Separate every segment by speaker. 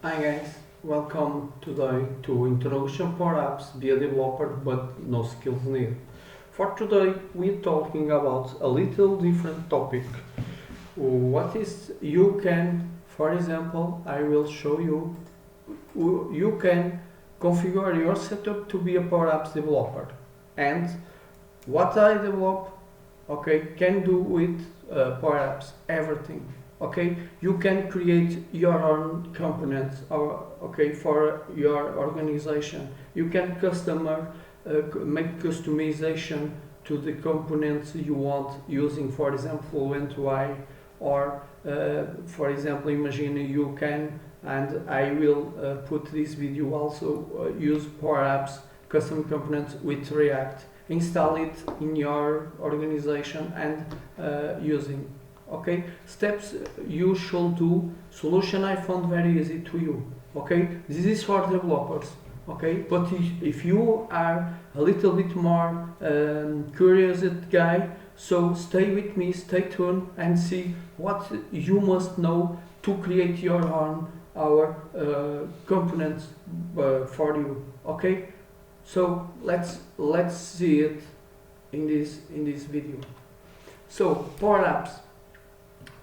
Speaker 1: Hi guys, welcome today to Introduction Power Apps. Be a developer but no skills needed. For today we're talking about a little different topic. What is you can, for example, I will show you, you can configure your setup to be a Power Apps developer. And what I develop, okay, can do with Power Apps, everything. Okay, you can create your own components for your organization. You can make customization to the components you want using, for example, Fluent or for example, imagine you can, and I will put this video also, use Power Apps custom components with React. Install it in your organization and using. Okay, steps you should do. Solution I found very easy to you. Okay, this is for developers. Okay, but if you are a little bit more curious guy, so stay with me, stay tuned and see what you must know to create your own components for you. Okay, so let's see it in this video. So Power Apps.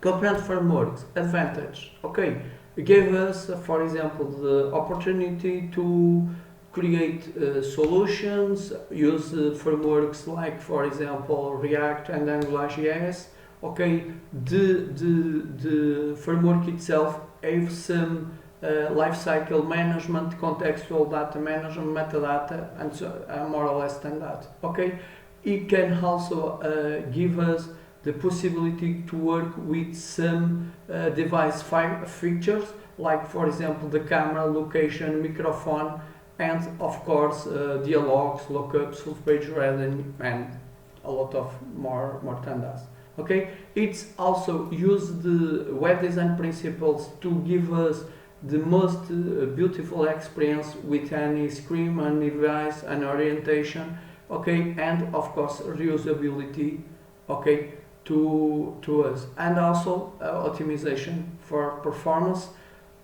Speaker 1: Component frameworks, advantage. Okay, it gave us, for example, the opportunity to create solutions, use frameworks like, for example, React and AngularJS. Okay, the framework itself has some lifecycle management, contextual data management, metadata, and so more or less than that. Okay, it can also give us the possibility to work with some device features, like for example the camera, location, microphone, and of course dialogues, lookups, full page reading, and a lot of more than that. Okay, it's also used the web design principles to give us the most beautiful experience with any screen and device and orientation. Okay, and of course reusability. Okay, to us, and also optimization for performance,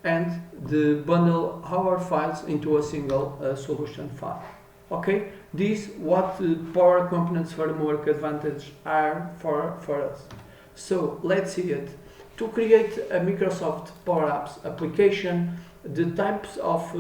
Speaker 1: and the bundle our files into a single solution file. Okay, this what the Power Components framework advantage are for us. So let's see it. To create a Microsoft Power Apps application, the types of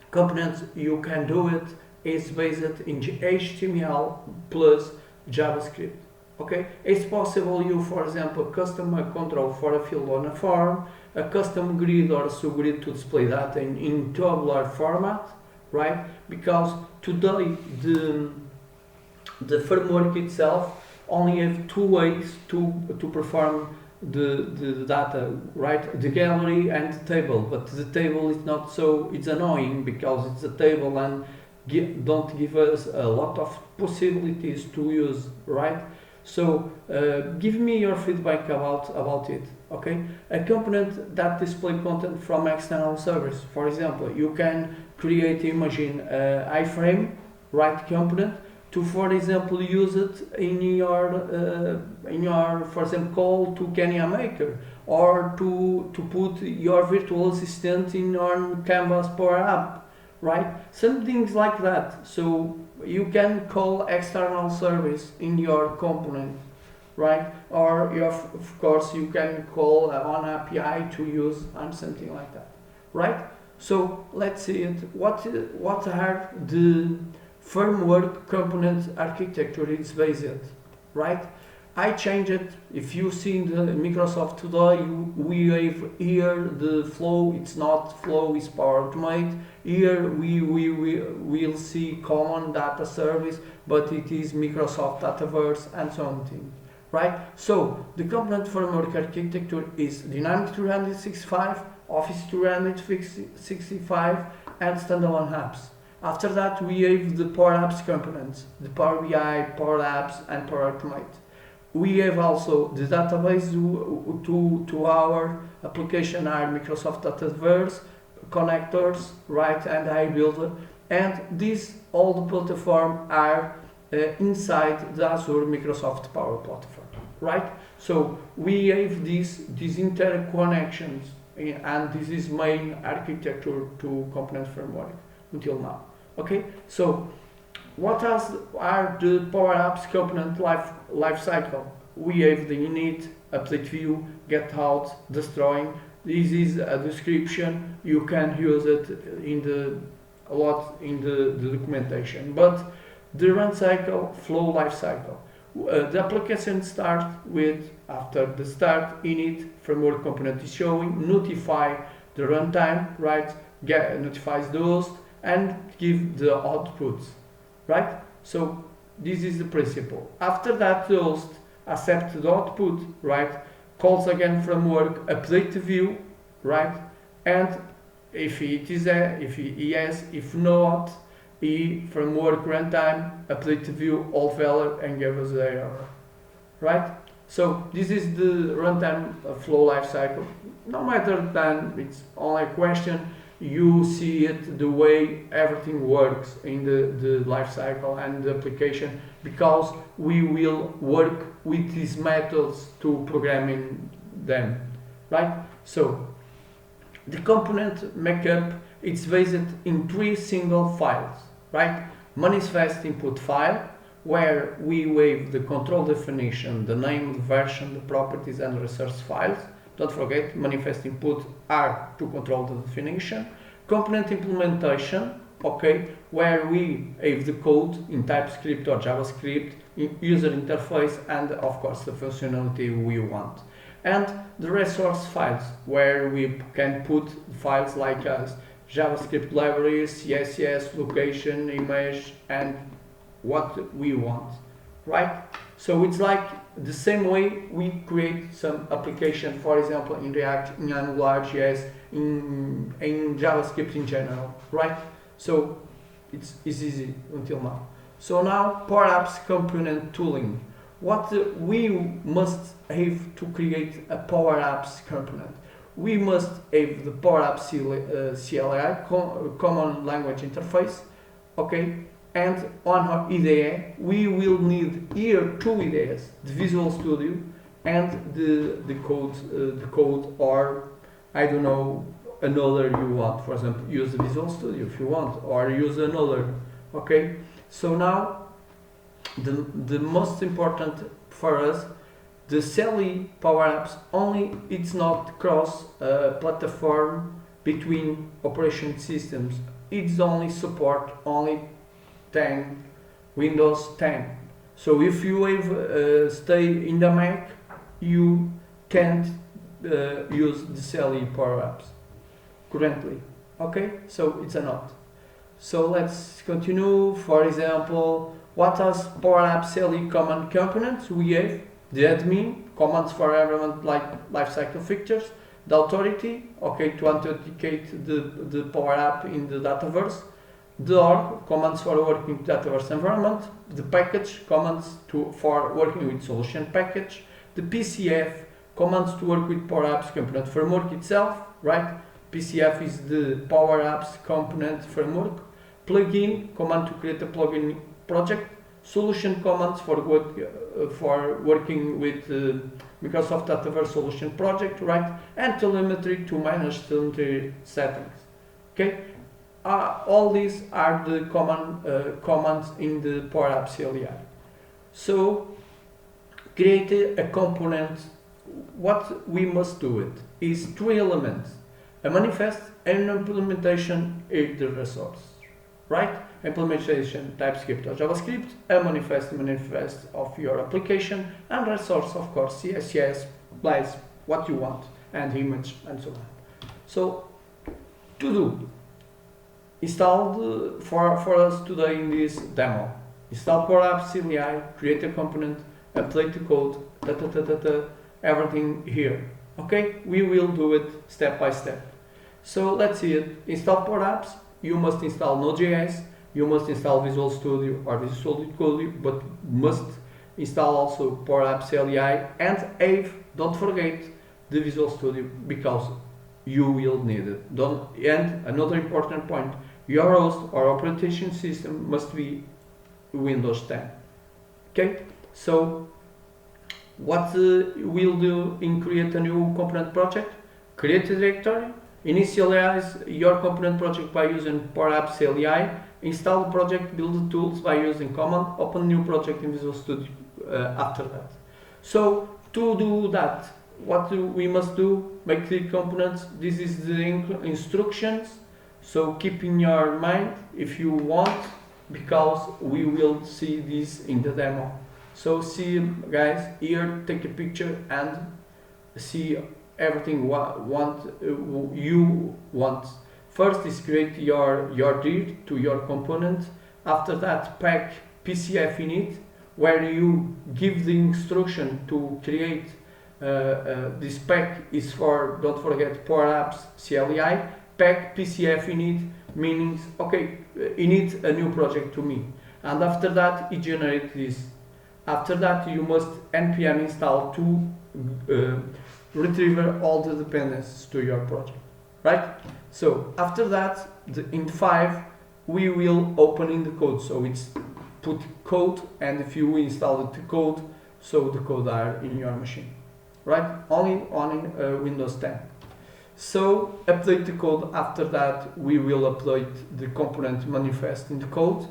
Speaker 1: components you can do it is based in HTML plus JavaScript. Okay, it's possible you, for example, custom control for a field on a form, a custom grid or subgrid to display data in tabular format, right? Because today the framework itself only have two ways to perform the data, right? The gallery and the table, but the table is not so, it's annoying because it's a table and don't give us a lot of possibilities to use, right? So give me your feedback about it. Okay, a component that display content from external servers. For example, you can create imagine iframe, right, component to, for example, use it in your for example call to Kenya Maker, or to put your virtual assistant in your Canvas Power App, right? Some things like that. So you can call external service in your component, right? Or of course you can call on API to use and something like that, right? So let's see it. What are the framework component architecture is based, right? I changed it. If you see the Microsoft today, we have here the flow. It's not flow, it's Power Automate. Here we will see common data service, but it is Microsoft Dataverse and so on, right? So the component framework architecture is Dynamics 365, Office 365, and standalone apps. After that, we have the Power Apps components, the Power BI, Power Apps, and Power Automate. We have also the database to our application are Microsoft Dataverse, connectors, right, and iBuilder, and these all the platform are inside the Azure Microsoft Power Platform, right? So we have these interconnections, and this is main architecture to component framework until now. Okay, so what else are the Power Apps component life cycle? We have the init, update view, get out, destroying. This is a description. You can use it a lot in the documentation. But the run cycle, flow life cycle. The application starts with, after the start, init framework component is showing, notify the runtime, right? Notifies the host and give the outputs, right? So this is the principle. After that, the host accepts the output, right? Calls again framework, update the view, right? And if it is there, if yes, if not, framework runtime, update the view, all valid, and give us the error, right? So this is the runtime flow lifecycle. No matter then, it's only a question. You see it the way everything works in the lifecycle and the application, because we will work with these methods to programming them, right? So the component makeup, it's based in 3 single files, right? Manifest input file, where we wave the control definition, the name, the version, the properties, and resource files. Don't forget, manifest input are to control the definition. Component implementation, okay, where we have the code in TypeScript or JavaScript, in user interface, and of course the functionality we want. And the resource files, where we can put files like JavaScript libraries, CSS, location, image, and what we want, right? So it's like the same way we create some application, for example, in React, in AngularJS, in JavaScript in general, right? So it's easy until now. So now, Power Apps component tooling. What we must have to create a Power Apps component? We must have the Power Apps CLI, Common Language Interface, okay? And on our IDE, we will need here 2 IDEs, the Visual Studio and the code, or I don't know, another you want. For example, use the Visual Studio if you want, or use another, okay? So now, the most important for us, the CLI Power Apps, only it's not cross platform between operation systems. It's only support only 10, Windows 10. So if you have stay in the Mac, you can't use the CLI Power Apps currently. Okay, so it's a not. So let's continue. For example, what does Power Apps CLI command components? We have the admin, commands for everyone like lifecycle features, the authority, okay, to authenticate the Power App in the Dataverse, the org, commands for working with Dataverse environment, the package, commands for working with solution package, the PCF, commands to work with Power Apps component framework itself, right? PCF is the Power Apps component framework. Plugin, command to create a plugin project. Solution commands for working with Microsoft Dataverse Solution Project, right? And telemetry to manage telemetry settings. Okay, all these are the common commands in the Power Apps CLI. So, create a component. What we must do it is 3 elements: a manifest, an implementation, and the resource, right? Implementation TypeScript or JavaScript, a manifest of your application, and resource, of course, CSS, Blaze, what you want, and image, and so on. So, to do, install for us today in this demo. Install Power Apps CLI, create a component, update the code, everything here. Okay, we will do it step by step. So let's see it. Install Power Apps. You must install Node.js. You must install Visual Studio or Visual Studio, but must install also Power Apps CLI and have, don't forget, the Visual Studio, because you will need it. And another important point, your host or operating system must be Windows 10. Okay, so what we'll do in create a new component project? create a directory, initialize your component project by using Power Apps CLI, install the project, build the tools by using command, open new project in Visual Studio after that. So to do that, what we must do? Make the components. This is the instructions. So keep in your mind if you want, because we will see this in the demo. So see, guys, here, take a picture and see everything you want. First is create your dir to your component. After that, pack PCF init, where you give the instruction to create this pack is for, don't forget, Power Apps CLI. Pack PCF init meaning, okay, init a new project to me. And after that, it generates this. After that, you must npm install to retrieve all the dependencies to your project, right? So after that, in 5, we will open in the code. So it's put code, and if you install the code, so the code are in your machine, right? Only on Windows 10. So update the code. After that, we will update the component manifest in the code.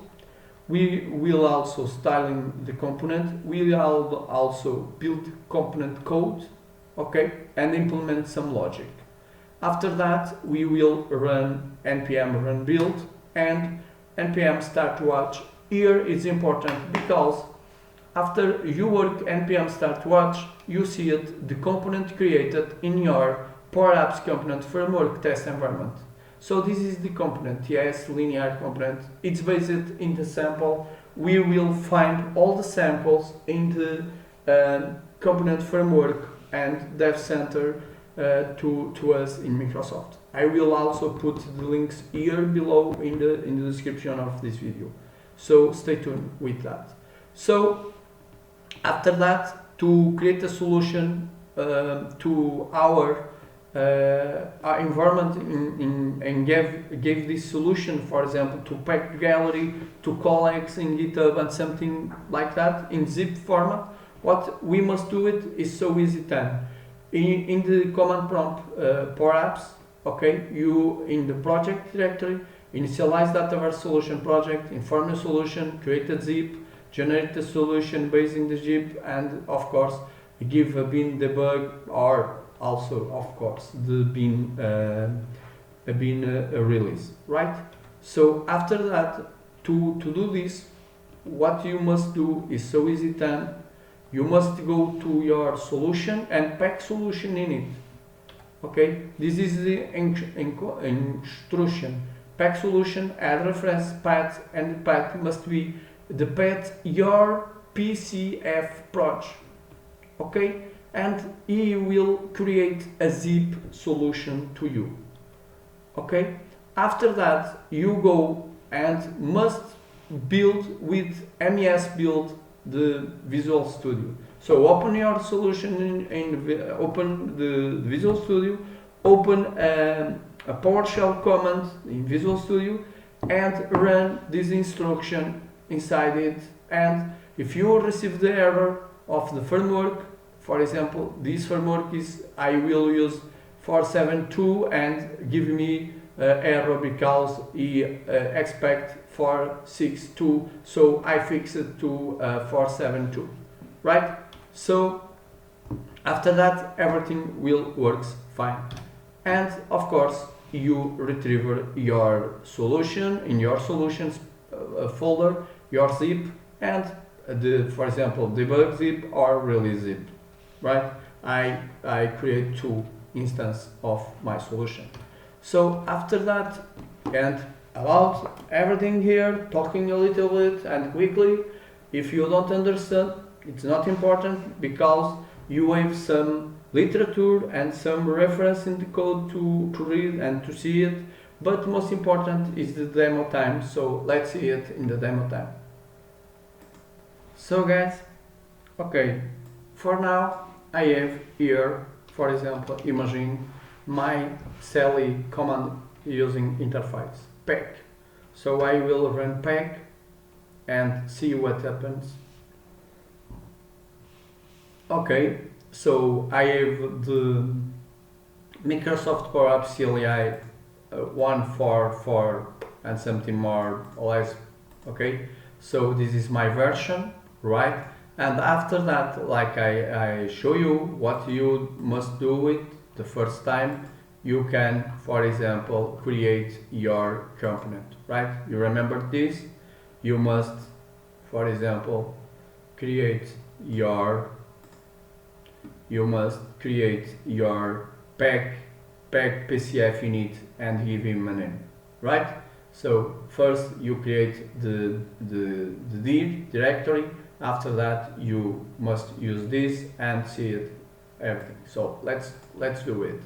Speaker 1: We will also styling the component. We will also build component code, okay, and implement some logic. After that, we will run npm run build and npm start watch. Here is important because after you work npm start watch, you see it, the component created in your Power Apps component framework test environment. So this is the component, yes, linear component. It's based in the sample. We will find all the samples in the component framework and Dev Center to us in Microsoft. I will also put the links here below in the description of this video. So stay tuned with that. So after that, to create a solution to our environment and give this solution, for example, to pack gallery, to collects in GitHub and something like that in zip format, what we must do it is so easy then. In the command prompt Power Apps, okay, you in the project directory, initialize Dataverse solution project, inform the solution, create a zip, generate the solution based in the zip, and of course give a bin debug, or also of course the bin release, right? So after that, to do this, what you must do is so easy then. You must go to your solution and pack solution in it. Okay, this is the instruction. Pack solution, add reference path, and the path must be the path your PCF proj. Okay, and he will create a zip solution to you. Okay, after that you go and must build with MES build the Visual Studio. So open your solution open the Visual Studio, open a PowerShell command in Visual Studio and run this instruction inside it. And if you receive the error of the framework, for example, this framework is, I will use 472 and give me error because he expect 462, so I fix it to 472, right? So after that, everything will works fine. And of course, you retrieve your solution in your solutions folder, your zip, and for example, debug zip or release zip, right? I create 2 instances of my solution. So after that, and about everything here, talking a little bit and quickly, if you don't understand, it's not important because you have some literature and some reference in the code to read and to see it, but most important is the demo time, so let's see it in the demo time. So guys, okay, for now I have here, for example, imagine my CLI command using interface pack. So I will run pack and see what happens. Okay, so I have the Microsoft Power Apps CLI 1.4.4 and something more or less. Okay, so this is my version, right? And after that, like I show you what you must do with the first time, you can, for example, create your component, right? You remember this? You must, for example, create your pack PCF init and give him a name, right? So first you create the dir directory. After that you must use this and see it everything. So let's do it.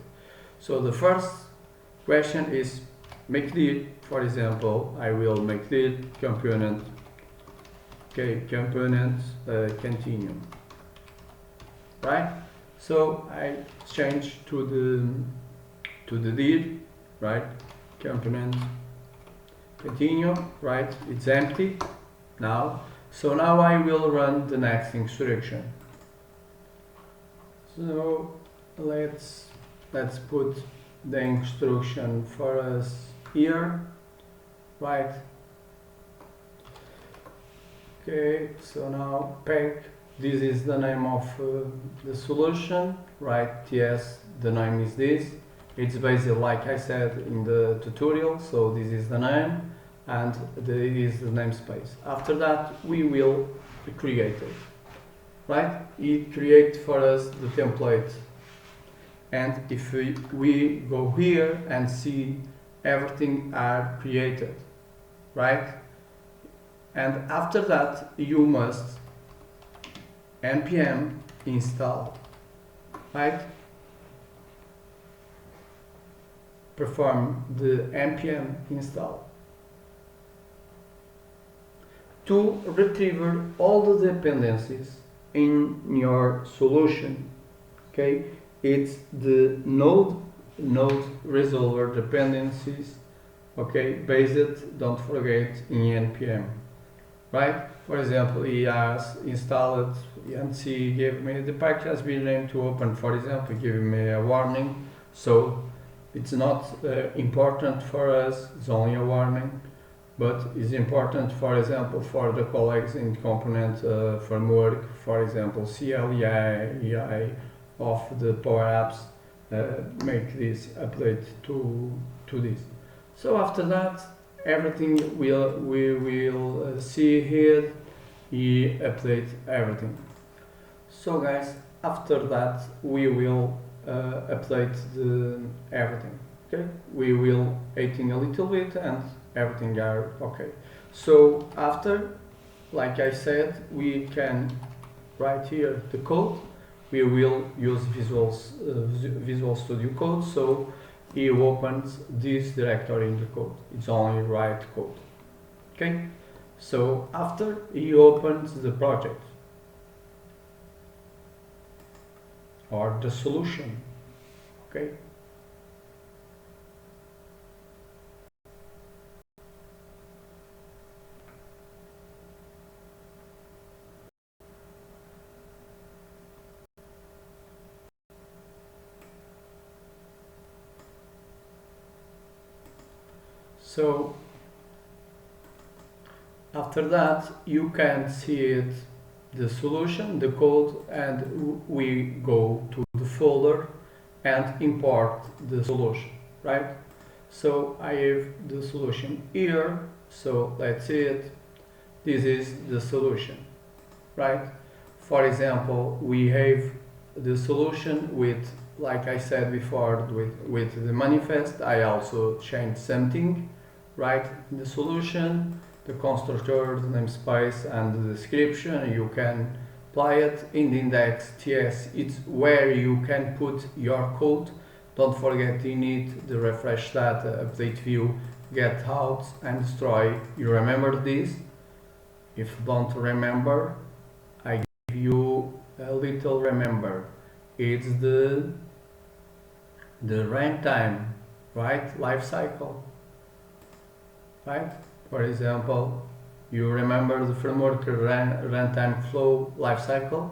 Speaker 1: So the first question is make dir. For example, I will make dir component. Okay, component continue. Right. So I change to the dir, right? Component continue, right? It's empty now. So now I will run the next instruction. So let's put the instruction for us here, right? Okay, so now pack, this is the name of the solution, right? Yes, the name is this. It's basically like I said in the tutorial, so this is the name and this is the namespace. After that we will create it, right? It creates for us the template, and if we go here and see everything are created, right? And after that you must npm install, right? Perform the npm install to retrieve all the dependencies in your solution. Okay, it's the node resolver dependencies, okay, based, don't forget, in npm, right? For example, he has installed and he gave me the package has been named to open, for example, giving me a warning. So it's not important for us, it's only a warning, but it's important, for example, for the colleagues in component framework, for example, CLI, EI of the Power Apps, make this update to this. So after that, everything we will see here, he update everything. So guys, after that we will update everything. Okay, we will editing a little bit and everything are okay. So after, like I said, we can write here the code. We will use Visual Studio Code, so he opens this directory in the code. It's only write code. Okay, so after he opens the project or the solution. Okay, so after that you can see it, the solution, the code, and we go to the folder and import the solution, right? So I have the solution here, so let's see it. This is the solution, right? For example, we have the solution with, like I said before, with the manifest. I also changed something, right? The solution, the constructor, the namespace, and the description. You can apply it in the index TS. It's where you can put your code. Don't forget you need the refresh data, update view, get out, and destroy. You remember this? If you don't remember, I give you a little remember. It's the runtime, right? Life cycle, right? For example, you remember the framework runtime flow lifecycle?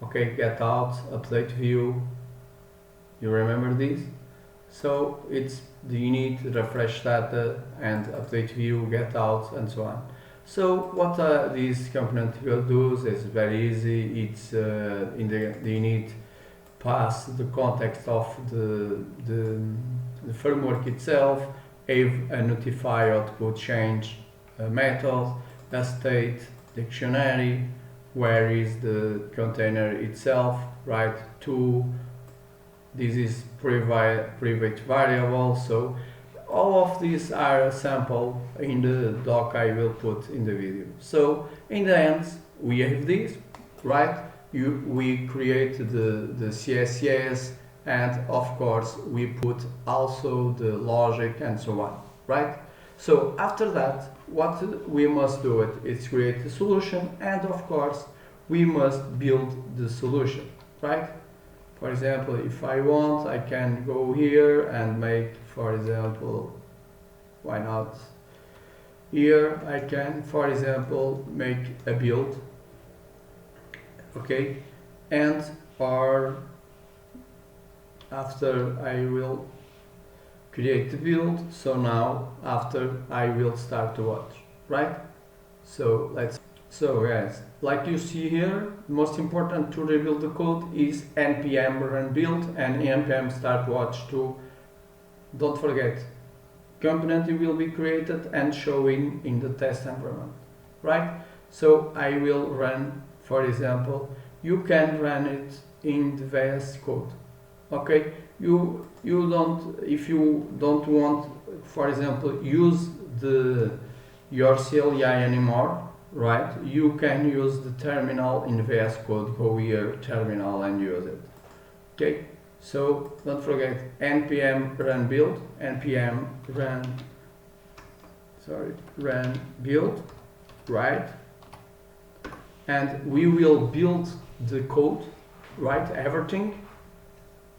Speaker 1: Okay, get out, update view, You remember this? So it's the init, refresh data, and update view, get out, and so on. So what this component will do is very easy. It's in the init pass the context of the framework itself, have a notify output change method, a state dictionary, where is the container itself, right? This is private variable. So all of these are a sample in the doc I will put in the video. So in the end we have this, right? We create the CSS, and of course we put also the logic and so on, right? So after that, what we must do is create the solution, and of course we must build the solution, right? For example, if I want, I can go here and make, for example, why not? Here I can, for example, make a build, okay, and or after I will create the build. So now after I will start to watch, right? So guys, like you see here, most important to rebuild the code is npm run build and npm start watch to. Don't forget, component will be created and showing in the test environment, right? So I will run, for example, you can run it in the VS Code, okay? You don't, if you don't want, for example, use your CLI anymore, right? You can use the terminal in VS Code. Go here, terminal, and use it. Okay. So don't forget npm run build, npm run build, right? And we will build the code, right? Everything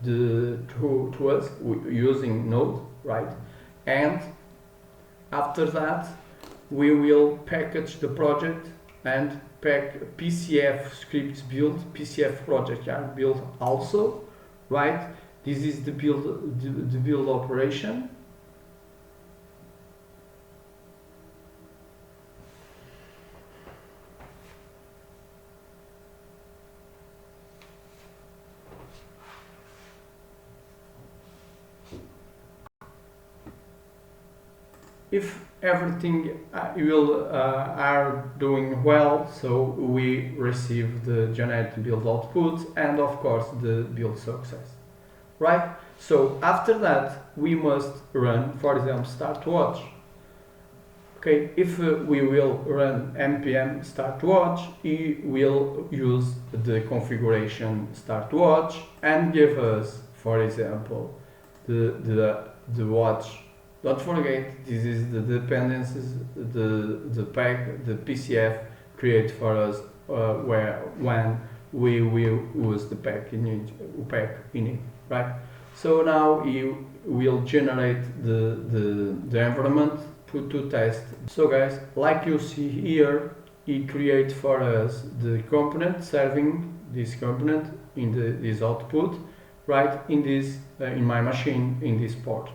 Speaker 1: to us using Node, right? And after that we will package the project and pack PCF scripts build, PCF project are built also, right? This is the build operation. If everything are doing well, so we receive the generate build output and of course the build success, right? So after that we must run, for example, start watch. Okay, if we will run npm start watch, it will use the configuration start watch and give us, for example, the watch. Don't forget, this is the dependencies, the pack, the PCF create for us when we will use the pack in it, right? So now you will generate the environment to test. So guys, like you see here, it creates for us the component serving this component in this output, right? In this in my machine in this port.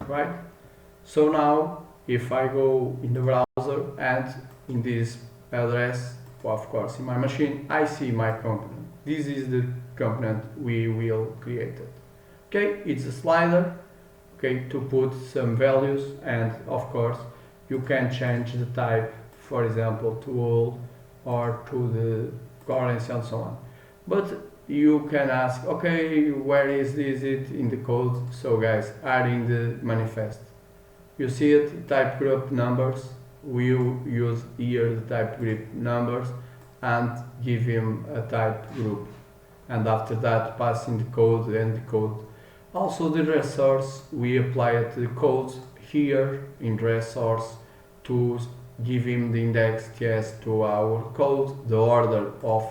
Speaker 1: Right? So now if I go in the browser and in this address, well, of course in my machine, I see my component. This is the component we will create it. Okay, it's a slider, okay, to put some values, and of course you can change the type, for example, to all or to the currency and so on. But you can ask, okay, where is it in the code? So guys, are in the manifest. You see it, type group numbers. We use here the type group numbers and give him a type group. And after that, passing the code and the code. Also the resource, we apply it to the code here in resource to give him the index TS to our code, the order of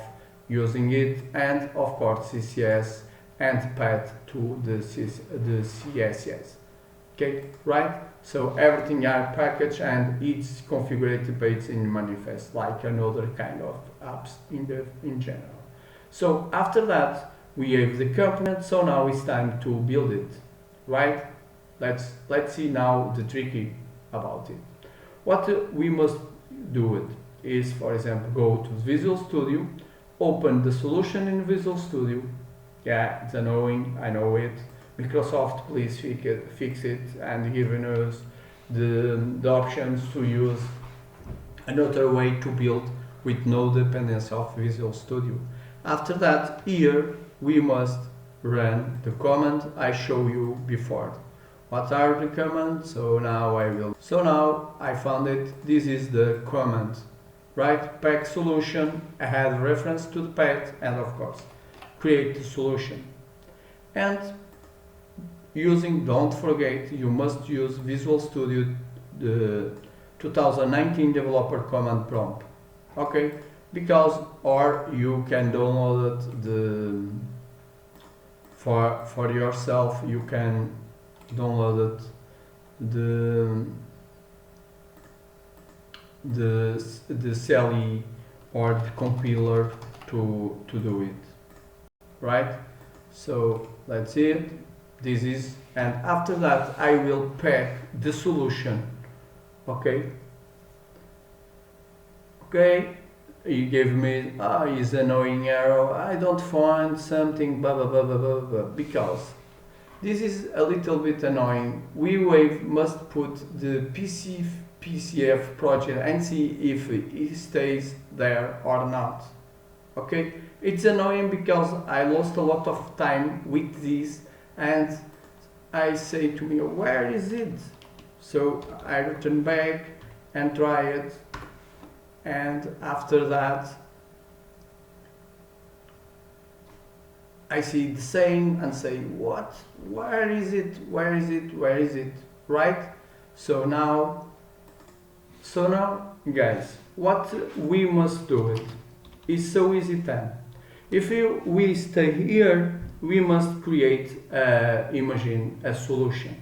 Speaker 1: using it, and of course CSS and path to the CSS. Okay, right? So everything are packaged and it's configured based in manifest like another kind of apps in general. So after that we have the component, so now it's time to build it, right? Let's see now the tricky about it. What we must do it is, for example, go to Visual Studio, open the solution in Visual Studio. Yeah, it's annoying, I know it. Microsoft, please fix it and give us the options to use another way to build with no dependency of Visual Studio. After that, here we must run the command I showed you before. What are the commands? So now I found it. This is the command, right? Pack solution. I had reference to the path, and of course, create the solution. And don't forget, you must use Visual Studio the 2019 developer command prompt. Okay, or you can download it for yourself. You can download it the CLI or the compiler to do it, right? So let's see it. This is, and after that I will pack the solution. Okay, he gave me is annoying error, I don't find something blah blah blah blah blah blah, because this is a little bit annoying. WeWave must put the PCF project and see if it stays there or not. Okay, it's annoying because I lost a lot of time with this, and I say to me, where is it? So I return back and try it, and after that I see the same and say, what? Where is it? Where is it? Where is it? Right? So now guys, what we must do it is so easy then. If we stay here, we must create, imagine a solution,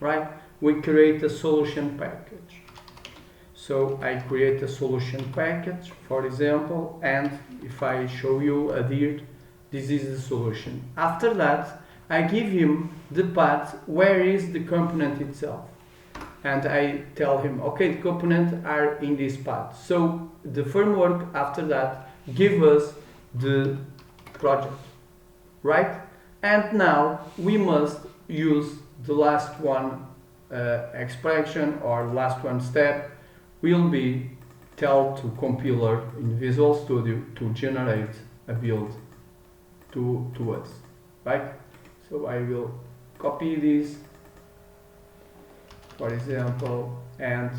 Speaker 1: right? We create a solution package. So I create a solution package, for example, and if I show you a here, this is the solution. After that, I give him the path where is the component itself. And I tell him, okay, the components are in this path. So the framework after that give us the project, right? And now we must use the last one expression, or last one step will be tell to compiler in Visual Studio to generate a build to us, right? So I will copy this, for example, and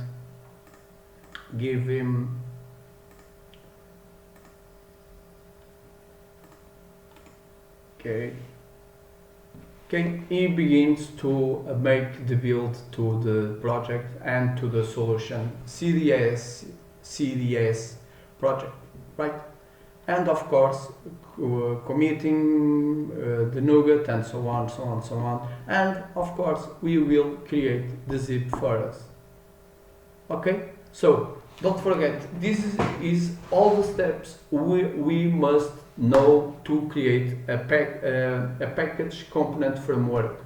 Speaker 1: give him okay, he begins to make the build to the project and to the solution CDS project, right? And of course committing the NuGet and so on, and of course we will create the zip for us. Okay, so don't forget, this is all the steps we must know to create a package component framework,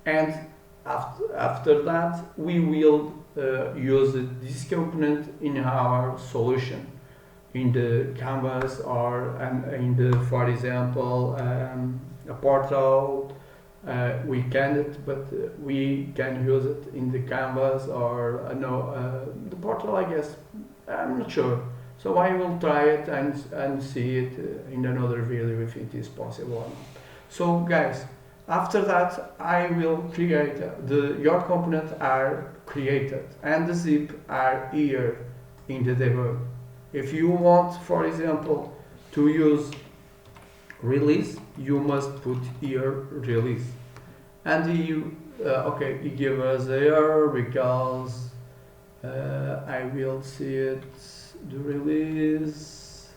Speaker 1: and after that we will use this component in our solution, in the canvas, or in the, for example, a portal. We can't, but we can use it in the canvas, or the portal, I guess. I'm not sure. So I will try it and see it in another video if it is possible or not. So guys, after that I will create your components are created and the zip are here in the debug. If you want, for example, to use release, you must put here release, and you okay, he gave us the error because I will see it, the release.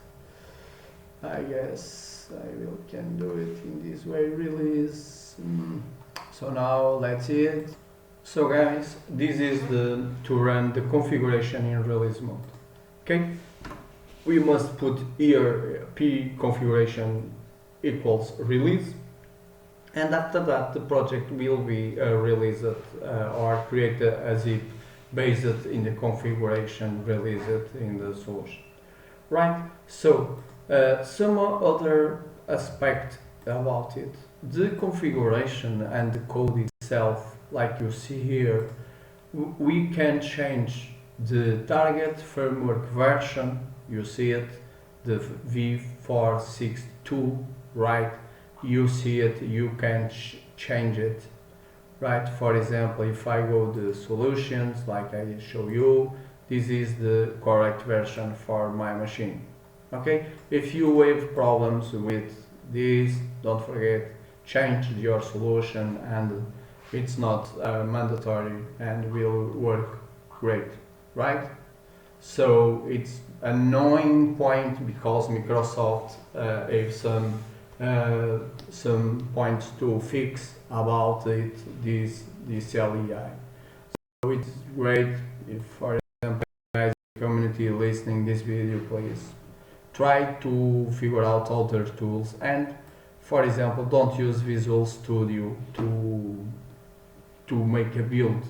Speaker 1: I guess I can do it in this way, release. So now let's see it. So guys, this is to run the configuration in release mode. Okay, we must put here p configuration equals release, and after that the project will be released or create a zip based in the configuration released in the solution, right? So some other aspect about it, the configuration and the code itself, like you see here, we can change the target firmware version, you see it, the v462, right? You see it, you can change it, right? For example, if I go to solutions, like I show you, this is the correct version for my machine. Okay, if you have problems with this, don't forget, change your solution, and it's not mandatory and will work great, right? So it's a annoying point because Microsoft have some points to fix about it, this LEI. So it's great if, for example, guys, community listening this video, please try to figure out other tools, and for example, don't use Visual Studio to make a build.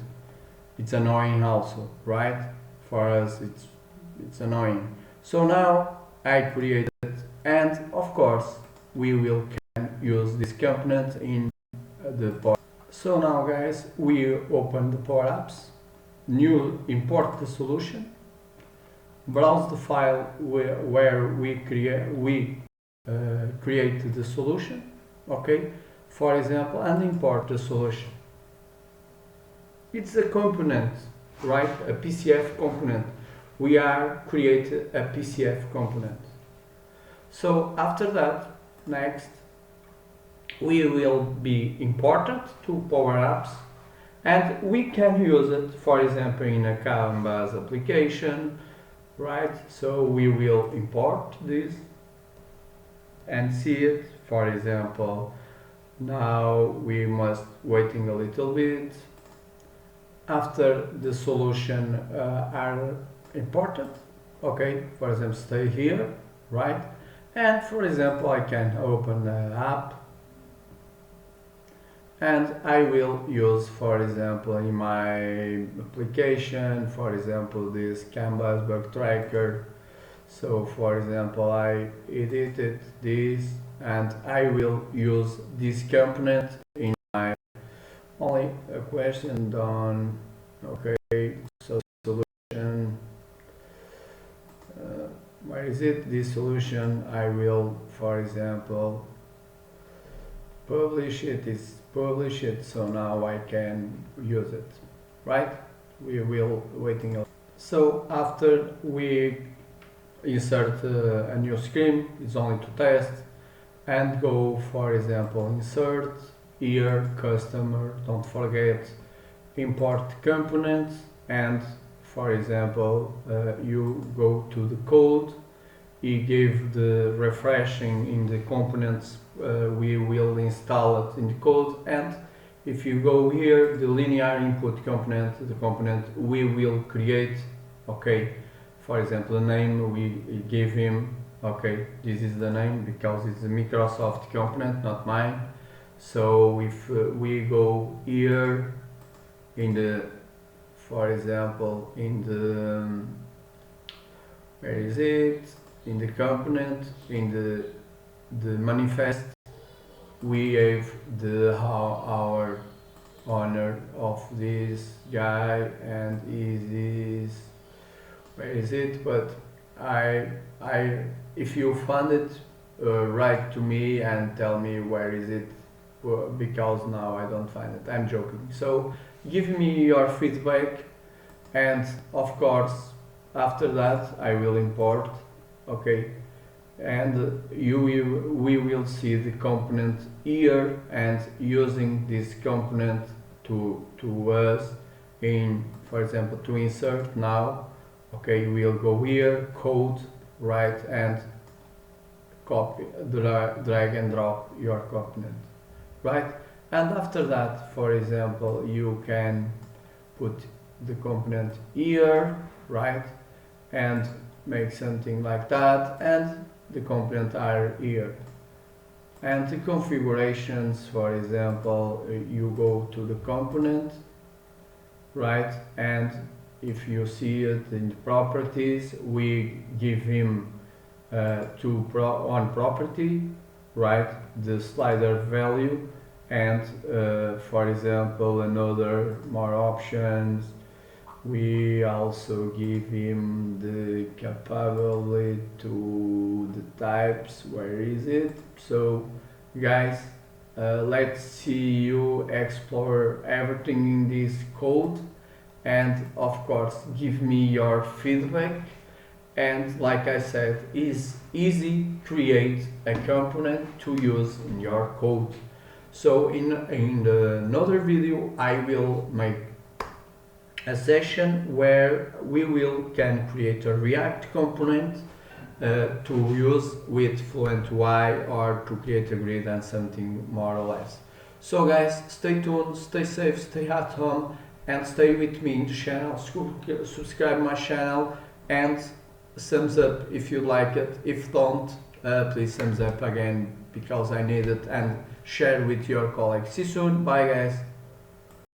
Speaker 1: It's annoying also, right? For us it's annoying. So now I created, and of course we will can use this component in the Power. So now guys, we open the Power Apps, new import the solution, browse the file where we create the solution, okay, for example, and import the solution. It's a component, right? A PCF component. We are create a PCF component. So after that, next, we will be imported to Power Apps, and we can use it, for example, in a Canvas application, right? So we will import this and see it. For example, now we must waiting a little bit after the solution are imported. Okay, for example, stay here, right? And for example, I can open the app, and I will use, for example, in my application, for example, this Canvas bug tracker. So for example, I edited this, and I will use this component in my only a question done. Okay, so solution, where is it? This solution, I will, for example, publish it, is publish it, so now I can use it, right? We will waiting. So after we insert a new screen, it's only to test, and go, for example, insert here customer, don't forget import components, and for example you go to the code, you give the refreshing in the components, we will install it in the code, and if you go here, the linear input component, the component we will create, okay, for example, the name we give him, okay, this is the name because it's a Microsoft component, not mine. So if we go here in the, for example, in the, where is it, in the component, in the manifest, we have the our owner of this guy, and is this, where is it? But I if you find it, write to me and tell me where is it, because now I don't find it. I'm joking. So give me your feedback, and of course after that I will import, okay, and we will see the component here, and using this component to us in, for example, to insert now, okay, we'll go here, code, right, and copy, drag and drop your component, right? And after that, for example, you can put the component here, right, and make something like that, and the component are here. And the configurations, for example, you go to the component, right? And if you see it in the properties, we give him on property, right? The slider value, and for example, another more options. We also give him the capability to the types. Where is it? So guys, let's see you explore everything in this code, and of course give me your feedback. And like I said, is easy create a component to use in your code. So in another video I will make a session where we can create a React component to use with Fluent UI, or to create a grid and something more or less. So guys, stay tuned, stay safe, stay at home, and stay with me in the channel. Subscribe my channel, and thumbs up if you like it. If don't, please thumbs up again, because I need it, and share with your colleagues. See you soon. Bye guys.